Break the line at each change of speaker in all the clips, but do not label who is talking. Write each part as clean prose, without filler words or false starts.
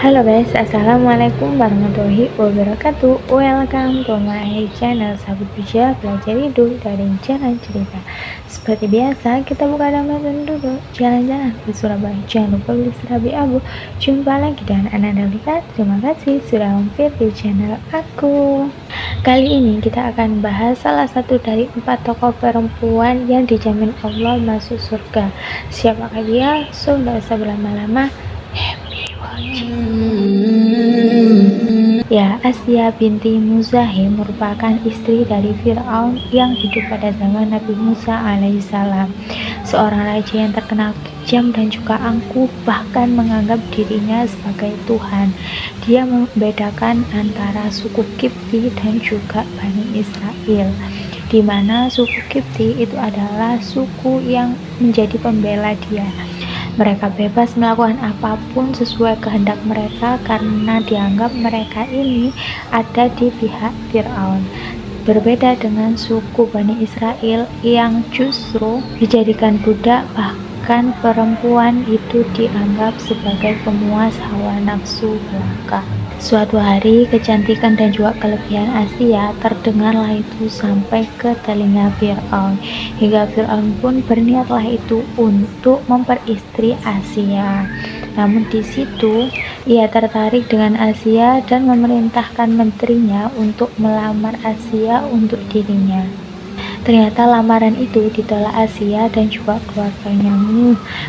Halo guys, assalamualaikum warahmatullahi wabarakatuh. Welcome to my channel Sahabat Bija Belajar Hidup dari Jalan Cerita. Seperti biasa, kita buka dan nonton dulu jalan-jalan ke Surabaya. Jangan lupa beli serabi abu. Jumpa lagi dengan Ananda Lika. Terima kasih sudah mampir di channel aku. Kali ini kita akan bahas salah satu dari 4 tokoh perempuan yang dijamin Allah masuk surga. Siapakah dia? So, tidak usah berlama-lama. Ya, Asya binti Muzahim merupakan istri dari Fir'aun yang hidup pada zaman Nabi Musa alaihissalam. Seorang raja yang terkenal kejam dan juga angkuh, bahkan menganggap dirinya sebagai Tuhan. Dia membedakan antara suku Kipti dan juga Bani Israel, di mana suku Kipti itu adalah suku yang menjadi pembela dia. Mereka bebas melakukan apapun sesuai kehendak mereka karena dianggap mereka ini ada di pihak Fir'aun. Berbeda dengan suku Bani Israel yang justru dijadikan budak, bahkan perempuan itu dianggap sebagai pemuas hawa nafsu belaka. Suatu hari, kecantikan dan juga kelebihan Asya terdengarlah itu sampai ke telinga Fir'aun, hingga Fir'aun pun berniatlah itu untuk memperistri Asya. Namun di situ ia tertarik dengan Asya dan memerintahkan menterinya untuk melamar Asya untuk dirinya. Ternyata lamaran itu ditolak Asya dan juga keluarganya.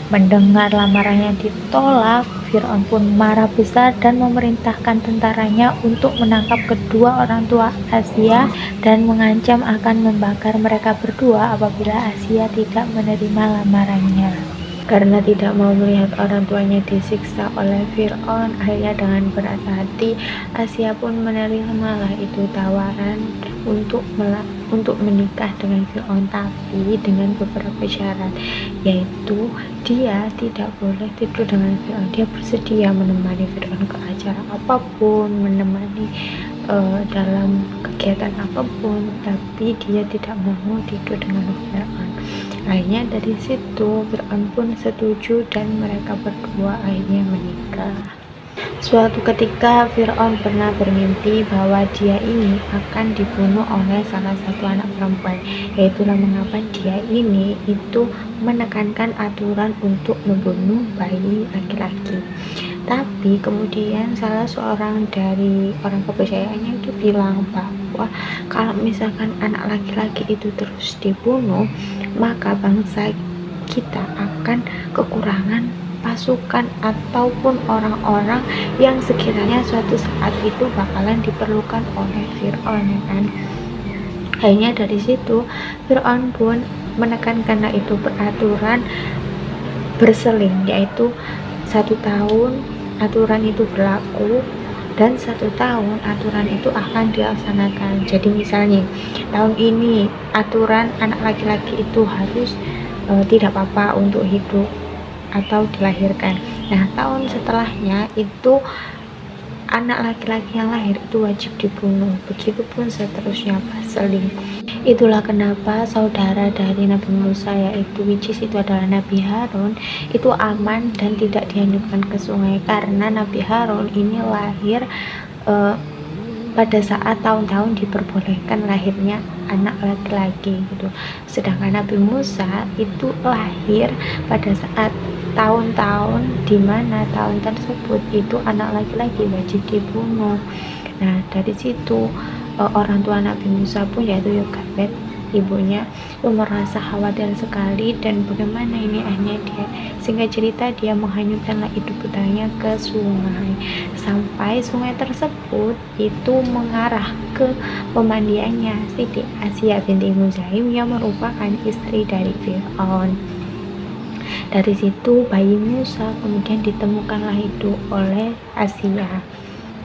Mendengar lamarannya ditolak, Fir'aun pun marah besar dan memerintahkan tentaranya untuk menangkap kedua orang tua Asya dan mengancam akan membakar mereka berdua apabila Asya tidak menerima lamarannya. Karena tidak mau melihat orang tuanya disiksa oleh Fir'aun, akhirnya dengan berat hati Asya pun menerima itu tawaran untuk menikah dengan Fir'aun, tapi dengan beberapa syarat, yaitu dia tidak boleh tidur dengan Fir'aun. Dia bersedia menemani Fir'aun ke acara apapun, menemani dalam kegiatan apapun, tapi dia tidak mau tidur dengan Fir'aun. Akhirnya dari situ Fir'aun pun setuju dan mereka berdua akhirnya menikah. Suatu ketika Fir'aun pernah bermimpi bahwa dia ini akan dibunuh oleh salah satu anak perempuan. Yaitulah mengapa dia ini itu menekankan aturan untuk membunuh bayi laki-laki. Tapi kemudian salah seorang dari orang kepercayaannya itu bilang bahwa kalau misalkan anak laki-laki itu terus dibunuh, maka bangsa kita akan kekurangan pasukan ataupun orang-orang yang sekiranya suatu saat itu bakalan diperlukan oleh Fir'aun, ya kan? Akhirnya dari situ Fir'aun pun menekankan itu peraturan berseling, yaitu 1 tahun aturan itu berlaku dan 1 tahun aturan itu akan dilaksanakan. Jadi misalnya tahun ini aturan anak laki-laki itu harus tidak apa-apa untuk hidup atau dilahirkan. Nah, tahun setelahnya itu anak laki-laki yang lahir itu wajib dibunuh. Begitupun seterusnya, berseling. Itulah kenapa saudara dari Nabi Musa, yaitu which is itu adalah Nabi Harun, itu aman dan tidak dihanyutkan ke sungai, karena Nabi Harun ini lahir pada saat tahun-tahun diperbolehkan lahirnya anak laki-laki gitu. Sedangkan Nabi Musa itu lahir pada saat tahun-tahun di mana tahun tersebut itu anak laki-laki wajib dibunuh. Nah, dari situ orang tua Nabi Musa pun, yaitu Yokabed, ibunya, merasa khawatir sekali, dan bagaimana ini akhirnya dia, singkat cerita, dia menghanyutkanlah hidup putranya ke sungai, sampai sungai tersebut itu mengarah ke pemandiannya Siti Asya binti Muzahim yang merupakan istri dari Fir'aun. Dari situ bayi Musa kemudian ditemukanlah itu oleh Asya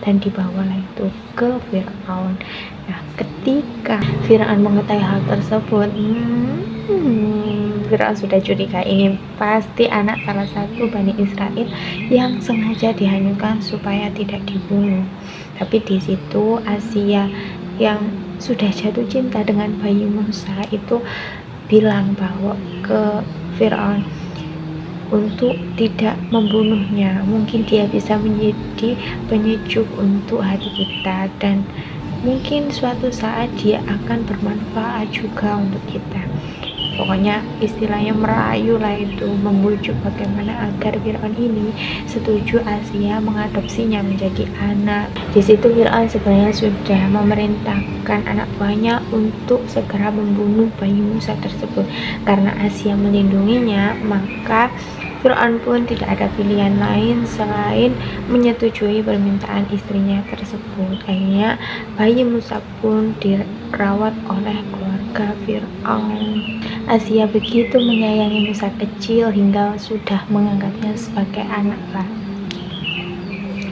dan dibawalah itu ke Fir'aun. Nah, ketika Fir'aun mengetahui hal tersebut, Fir'aun sudah curiga, ini pasti anak salah satu Bani Israel yang sengaja dihanyutkan supaya tidak dibunuh. Tapi di situ Asya yang sudah jatuh cinta dengan bayi Musa itu bilang bahwa ke Fir'aun, untuk tidak membunuhnya. Mungkin dia bisa menjadi penyejuk untuk hati kita, dan mungkin suatu saat dia akan bermanfaat juga untuk kita. Pokoknya istilahnya merayu lah itu, membujuk bagaimana agar Fir'aun ini setuju Asia mengadopsinya menjadi anak. Di situ Fir'aun sebenarnya sudah memerintahkan anak buahnya untuk segera membunuh bayi Musa tersebut. Karena Asia melindunginya, maka Fir'aun pun tidak ada pilihan lain selain menyetujui permintaan istrinya tersebut. Akhirnya bayi Musa pun dirawat oleh keluarga Fir'aun. Asia begitu menyayangi Musa kecil hingga sudah menganggapnya sebagai anaknya.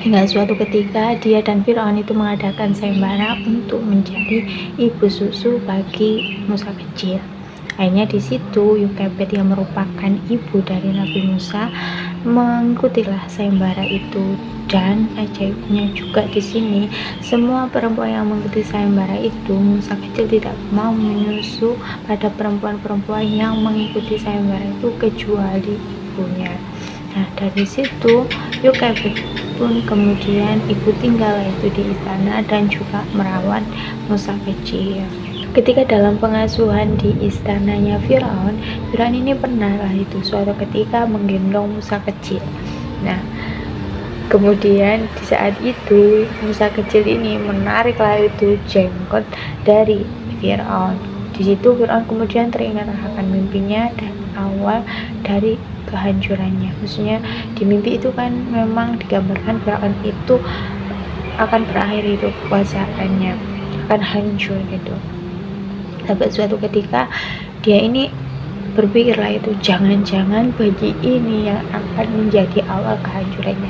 Hingga suatu ketika dia dan Fir'aun itu mengadakan sayembara untuk mencari ibu susu bagi Musa kecil. Akhirnya di situ Yokebed yang merupakan ibu dari Nabi Musa mengikutilah sayembara itu. Dan ajaibnya juga di sini, semua perempuan yang mengikuti sayembara itu, Musa kecil tidak mau menyusu pada perempuan-perempuan yang mengikuti sayembara itu kecuali ibunya. Nah, dari situ Yokebed pun kemudian ikut tinggal itu di istana dan juga merawat Musa kecil. Ketika dalam pengasuhan di istananya Fir'aun ini pernah lah itu suatu ketika menggendong Musa kecil. Nah, kemudian di saat itu Musa kecil ini menariklah itu jenggot dari Fir'aun. Di situ Fir'aun kemudian teringat akan mimpinya dan awal dari kehancurannya. Maksudnya di mimpi itu kan memang digambarkan Fir'aun itu akan berakhir itu kekuasaannya, akan hancur gitu. Sampai suatu ketika dia ini berpikirlah itu, jangan-jangan bayi ini yang akan menjadi awal kehancurannya.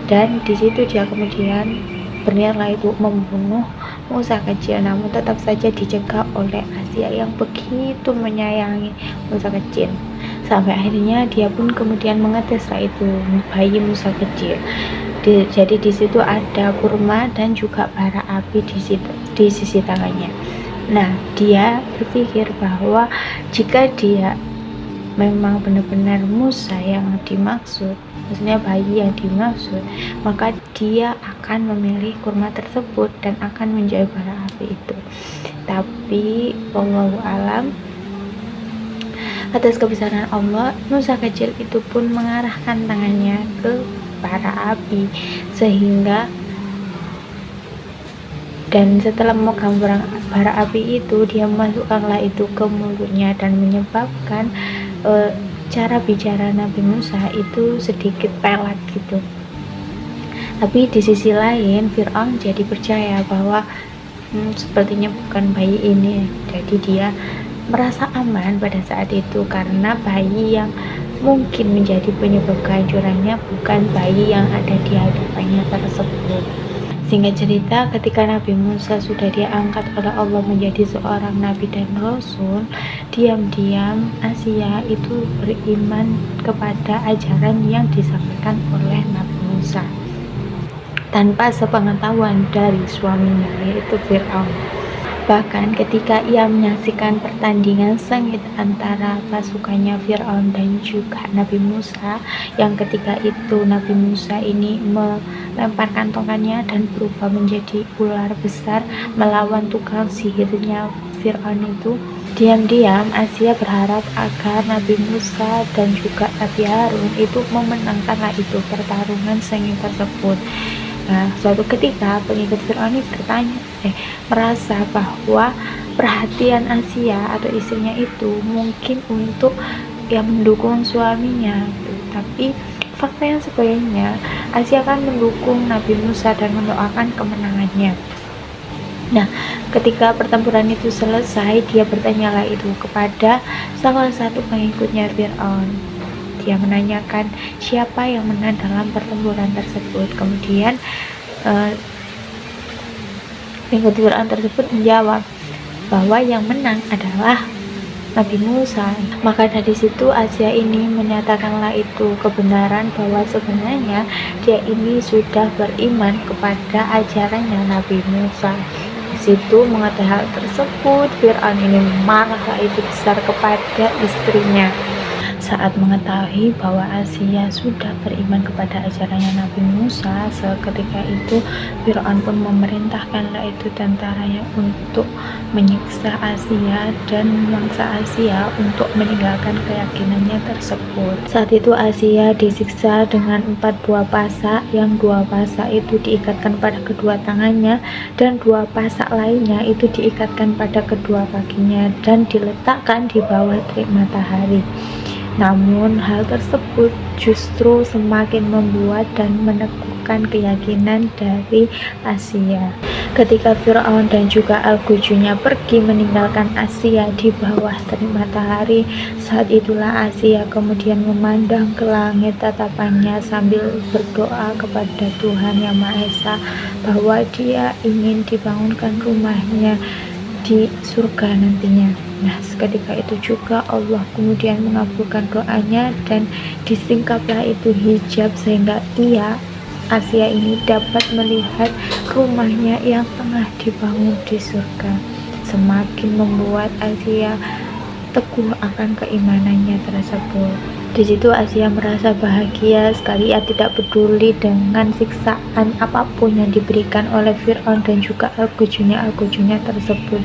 Dan di situ dia kemudian berniatlah itu membunuh Musa kecil, namun tetap saja dicegah oleh Asia yang begitu menyayangi Musa kecil. Sampai akhirnya dia pun kemudian mengeteslah itu bayi Musa kecil. Jadi di situ ada kurma dan juga bara api di sisi tangannya. Nah, dia berpikir bahwa jika dia memang benar-benar Musa yang dimaksud, maksudnya bayi yang dimaksud, maka dia akan memilih kurma tersebut dan akan menjauhi bara api itu. Tapi wallahu alam, atas kebesaran Allah, Musa kecil itu pun mengarahkan tangannya ke bara api, sehingga dan setelah memegang bara api itu, dia memasukkanlah itu ke mulutnya dan menyebabkan cara bicara Nabi Musa itu sedikit pelat gitu. Tapi di sisi lain Fir'aun jadi percaya bahwa sepertinya bukan bayi ini. Jadi dia merasa aman pada saat itu karena bayi yang mungkin menjadi penyebab kehancurannya bukan bayi yang ada di hadapannya tersebut. Singkat cerita, ketika Nabi Musa sudah diangkat oleh Allah menjadi seorang nabi dan rasul, diam-diam Asia itu beriman kepada ajaran yang disampaikan oleh Nabi Musa tanpa sepengetahuan dari suaminya, yaitu Fir'aun. Bahkan ketika ia menyaksikan pertandingan sengit antara pasukannya Fir'aun dan juga Nabi Musa, yang ketika itu Nabi Musa ini melemparkan tongkatnya dan berubah menjadi ular besar melawan tukang sihirnya Fir'aun itu, diam-diam Asia berharap agar Nabi Musa dan juga Nabi Harun itu memenangkanlah itu pertarungan sengit tersebut. Nah, suatu ketika pengikut Fir'aun ini merasa bahwa perhatian Asia atau istrinya itu mungkin untuk mendukung suaminya gitu. Tapi fakta yang sebenarnya Asia akan mendukung Nabi Musa dan mendoakan kemenangannya. Nah, ketika pertempuran itu selesai, dia bertanyalah itu kepada salah satu pengikutnya Fir'aun. Dia menanyakan siapa yang menang dalam pertempuran tersebut. Kemudian pengikut Fir'aun tersebut menjawab bahwa yang menang adalah Nabi Musa. Maka dari situ Asia ini menyatakanlah itu kebenaran bahwa sebenarnya dia ini sudah beriman kepada ajarannya Nabi Musa. Di situ mengetahui hal tersebut, Fir'aun ini marah itu besar kepada istrinya. Saat mengetahui bahwa Asia sudah beriman kepada ajarannya Nabi Musa, seketika itu Fir'aun pun memerintahkanlah itu tentaranya untuk menyiksa Asia dan memangsa Asia untuk meninggalkan keyakinannya tersebut. Saat itu Asia disiksa dengan 4 buah pasak, yang 2 pasak itu diikatkan pada kedua tangannya dan 2 pasak lainnya itu diikatkan pada kedua kakinya dan diletakkan di bawah terik matahari. Namun hal tersebut justru semakin membuat dan meneguhkan keyakinan dari Asia. Ketika Fir'aun dan juga Al-Gujunya pergi meninggalkan Asia di bawah terik matahari, saat itulah Asia kemudian memandang ke langit tatapannya sambil berdoa kepada Tuhan Yang Maha Esa bahwa dia ingin dibangunkan rumahnya di surga nantinya. Nah, seketika itu juga Allah kemudian mengabulkan doanya dan disingkaplah itu hijab sehingga Asia ini dapat melihat rumahnya yang tengah dibangun di surga. Semakin membuat Asia teguh akan keimanannya tersebut. Di situ Asia merasa bahagia sekali, ia tidak peduli dengan siksaan apapun yang diberikan oleh Fir'aun dan juga Al-Gujunya tersebut.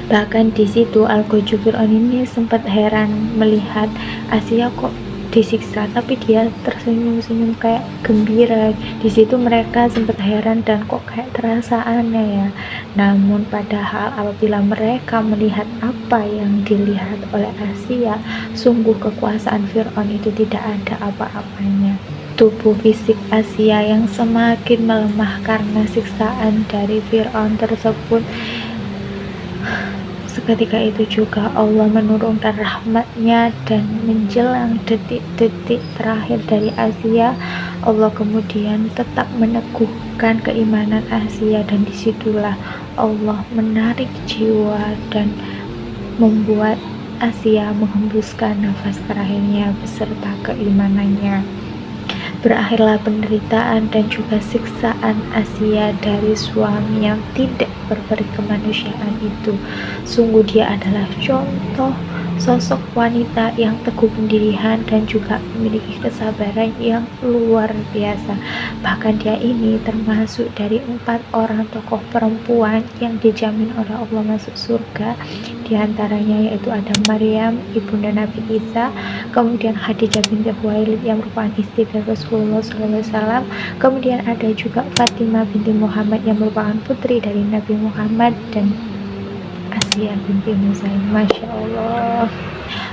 Bahkan di situ Al-Guju Fir'aun ini sempat heran melihat Asia kok disiksa tapi dia tersenyum-senyum kayak gembira. Di situ mereka sempat heran dan kok kayak terasa aneh ya. Namun padahal apabila mereka melihat apa yang dilihat oleh Asia, sungguh kekuasaan Fir'aun itu tidak ada apa-apanya. Tubuh fisik Asia yang semakin melemah karena siksaan dari Fir'aun tersebut. Seketika itu juga Allah menurunkan rahmatnya dan menjelang detik-detik terakhir dari Asia, Allah kemudian tetap meneguhkan keimanan Asia dan disitulah Allah menarik jiwa dan membuat Asia menghembuskan nafas terakhirnya beserta keimanannya. Berakhirlah penderitaan dan juga siksaan Asia dari suami yang tidak berperi kemanusiaan itu. Sungguh dia adalah contoh sosok wanita yang teguh pendirian dan juga memiliki kesabaran yang luar biasa. Bahkan dia ini termasuk dari 4 orang tokoh perempuan yang dijamin oleh Allah masuk surga. Di antaranya yaitu ada Maryam, ibunda Nabi Isa, kemudian Khadijah binti Khuwailid yang merupakan istri dari Rasulullah SAW, kemudian ada juga Fatimah binti Muhammad yang merupakan putri dari Nabi Muhammad, dan Asia binti Muzaim. Masya Allah.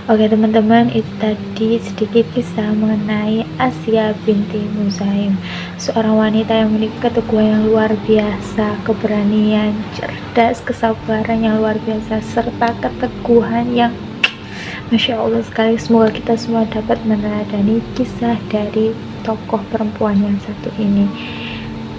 Oke teman-teman, itu tadi sedikit kisah mengenai Asia binti Muzaim, seorang wanita yang memiliki keteguhan yang luar biasa, keberanian, cerdas, kesabaran yang luar biasa, serta keteguhan yang Masya Allah sekali. Semoga kita semua dapat meneladani kisah dari tokoh perempuan yang satu ini.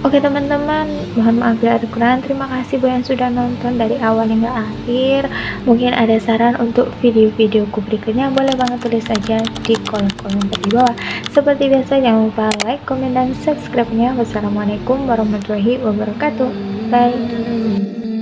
Oke teman-teman, mohon maaf bila ada kekurangan. Terima kasih buat yang sudah nonton dari awal hingga akhir. Mungkin ada saran untuk video-videoku berikutnya, boleh banget tulis aja di kolom komentar di bawah. Seperti biasa jangan lupa like, komen, dan subscribe-nya. Wassalamualaikum warahmatullahi wabarakatuh. Bye.